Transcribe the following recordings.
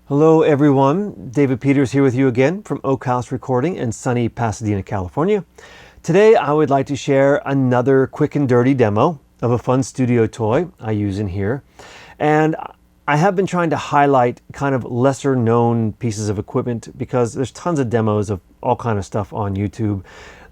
Hello everyone, David Peters here with you again from Oak House Recording in sunny Pasadena, California. Today I would like to share another quick and dirty demo of a fun studio toy I use in here. And I have been trying to highlight kind of lesser known pieces of equipment because there's tons of demos of all kind of stuff on YouTube,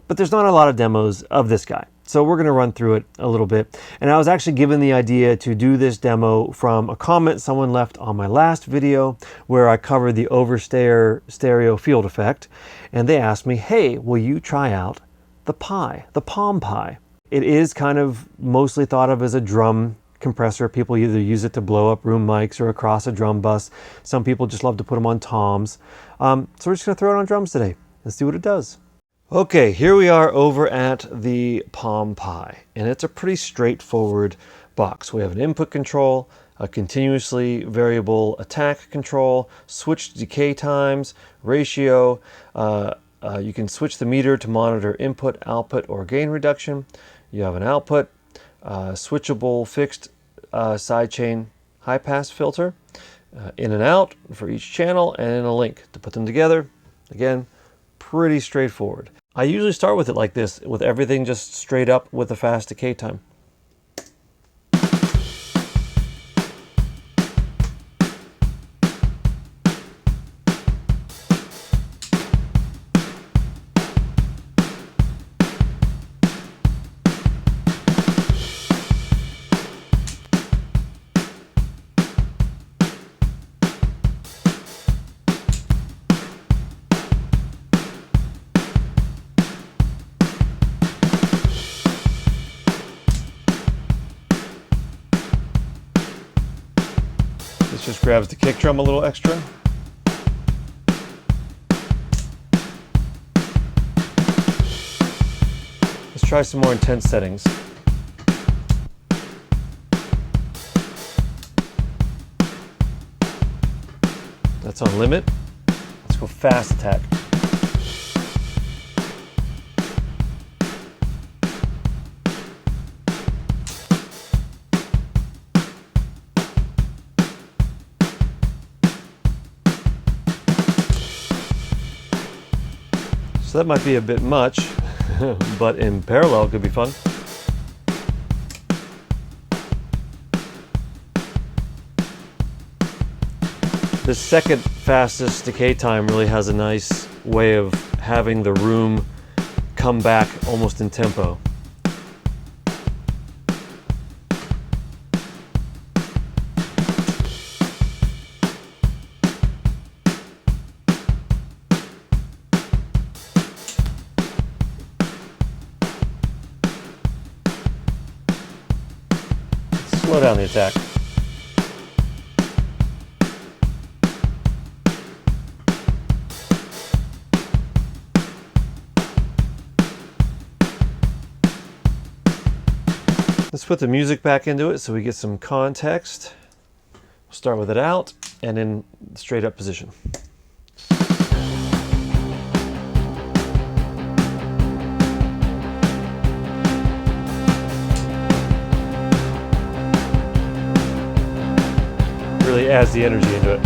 but there's not a lot of demos of this guy. So we're going to run through it a little bit. And I was actually given the idea to do this demo from a comment someone left on my last video where I covered the overstayer stereo field effect. And they asked me, hey, will you try out the POM PYE? It is kind of mostly thought of as a drum compressor. People either use it to blow up room mics or across a drum bus. Some people just love to put them on toms. So we're just going to throw it on drums today and see what it does. Okay, here we are over at the POM PYE, and it's a pretty straightforward box. We have an input control, a continuously variable attack control, switch decay times, ratio. You can switch the meter to monitor input, output, or gain reduction. You have an output, switchable fixed sidechain high-pass filter, in and out for each channel, and a link to put them together. Again, pretty straightforward. I usually start with it like this, with everything just straight up with a fast decay time. This just grabs the kick drum a little extra. Let's try some more intense settings. That's on limit. Let's go fast attack. So that might be a bit much, but in parallel it could be fun. The second fastest decay time really has a nice way of having the room come back almost in tempo. Slow down the attack. Let's put the music back into it so we get some context. We'll start with it out and in straight up position. Really adds the energy into it.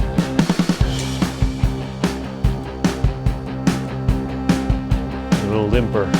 A little limper.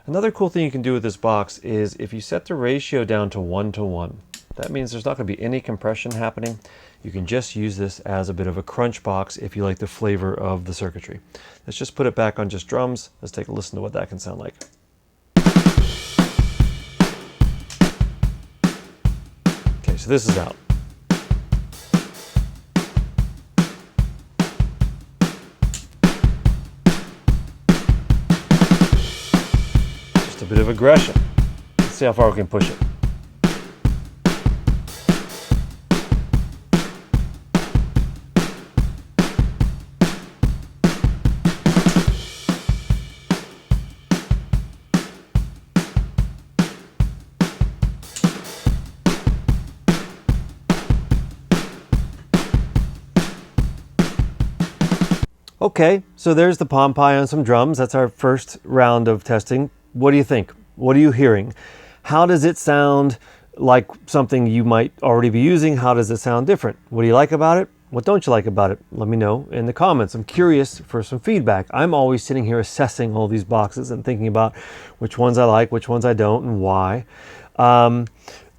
Another cool thing you can do with this box is if you set the ratio down to 1:1, that means there's not going to be any compression happening. You can just use this as a bit of a crunch box if you like the flavor of the circuitry. Let's just put it back on just drums. Let's take a listen to what that can sound like. Okay, so this is out. a bit of aggression. Let's see how far we can push it. Okay, so there's the POM PYE on some drums. That's our first round of testing. What do you think? What are you hearing? How does it sound like something you might already be using? How does it sound different? What do you like about it? What don't you like about it? Let me know in the comments. I'm curious for some feedback. I'm always sitting here assessing all these boxes and thinking about which ones I like, which ones I don't, and why.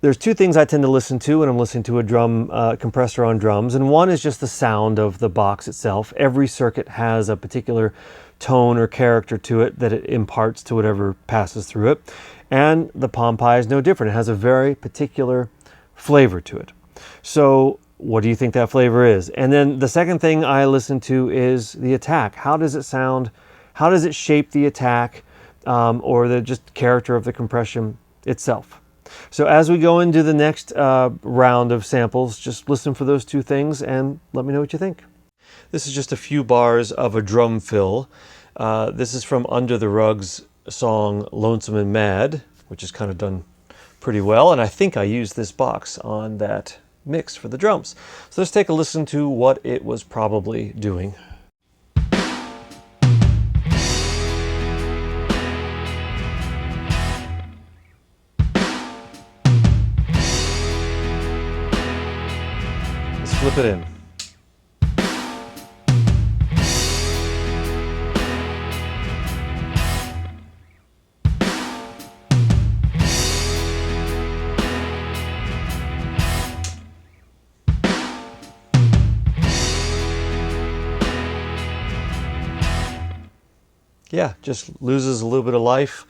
There's two things I tend to listen to when I'm listening to a drum compressor on drums, and one is just the sound of the box itself. Every circuit has a particular tone or character to it that it imparts to whatever passes through it, and the POM PYE is no different. It has a very particular flavor to it. So what do you think that flavor is? And then the second thing I listen to is the attack. How does it sound? How does it shape the attack or the just character of the compression itself? So as we go into the next round of samples, just listen for those two things and let me know what you think. This is just a few bars of a drum fill. This is from Under the Rug's song Lonesome and Mad, which is kind of done pretty well. And I think I used this box on that mix for the drums. So let's take a listen to what it was probably doing. Flip it in. Yeah, just loses a little bit of life,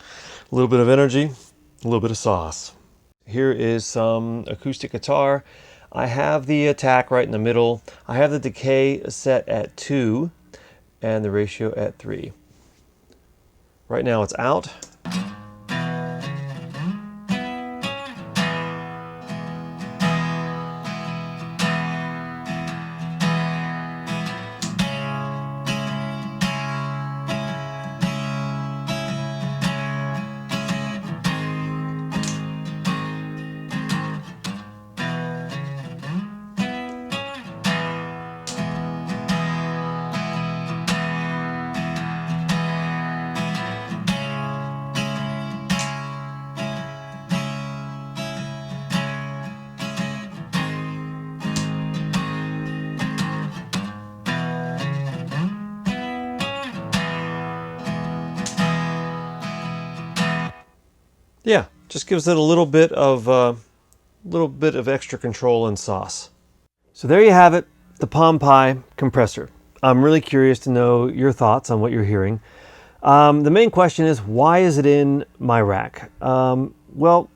a little bit of energy, a little bit of sauce. Here is some acoustic guitar. I have the attack right in the middle. I have the decay set at 2 and the ratio at 3. Right now it's out. Yeah, just gives it a little bit of extra control and sauce. So there you have it, the POM PYE compressor. I'm really curious to know your thoughts on what you're hearing. The main question is, why is it in my rack? Well,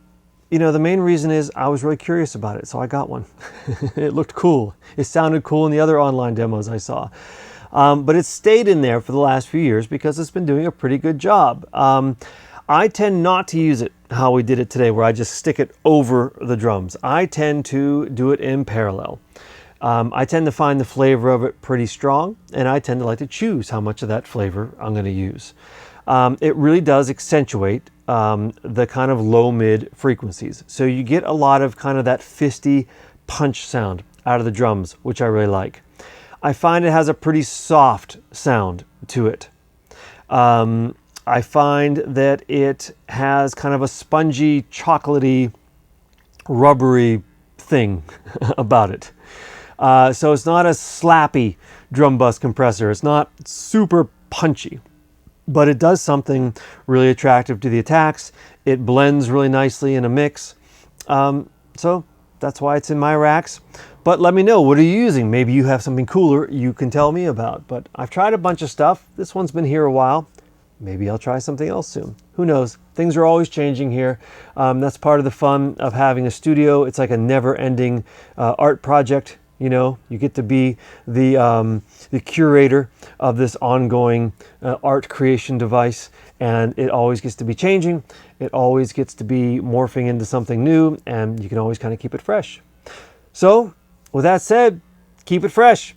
you know, the main reason is I was really curious about it, so I got one. It looked cool. It sounded cool in the other online demos I saw. But it's stayed in there for the last few years because it's been doing a pretty good job. I tend not to use it how we did it today, where I just stick it over the drums. I tend to do it in parallel. I tend to find the flavor of it pretty strong, and I tend to like to choose how much of that flavor I'm going to use. It really does accentuate the kind of low-mid frequencies. So you get a lot of kind of that fisty punch sound out of the drums, which I really like. I find it has a pretty soft sound to it. I find that it has kind of a spongy, chocolatey, rubbery thing about it. So it's not a slappy drum bus compressor. It's not super punchy, but it does something really attractive to the attacks. It blends really nicely in a mix. So that's why it's in my racks. But let me know, what are you using? Maybe you have something cooler you can tell me about. But I've tried a bunch of stuff. This one's been here a while. Maybe I'll try something else soon. Who knows? Things are always changing here. That's part of the fun of having a studio. It's like a never-ending art project. You know, you get to be the curator of this ongoing art creation device, and it always gets to be changing. It always gets to be morphing into something new, and you can always kind of keep it fresh. So, with that said, keep it fresh.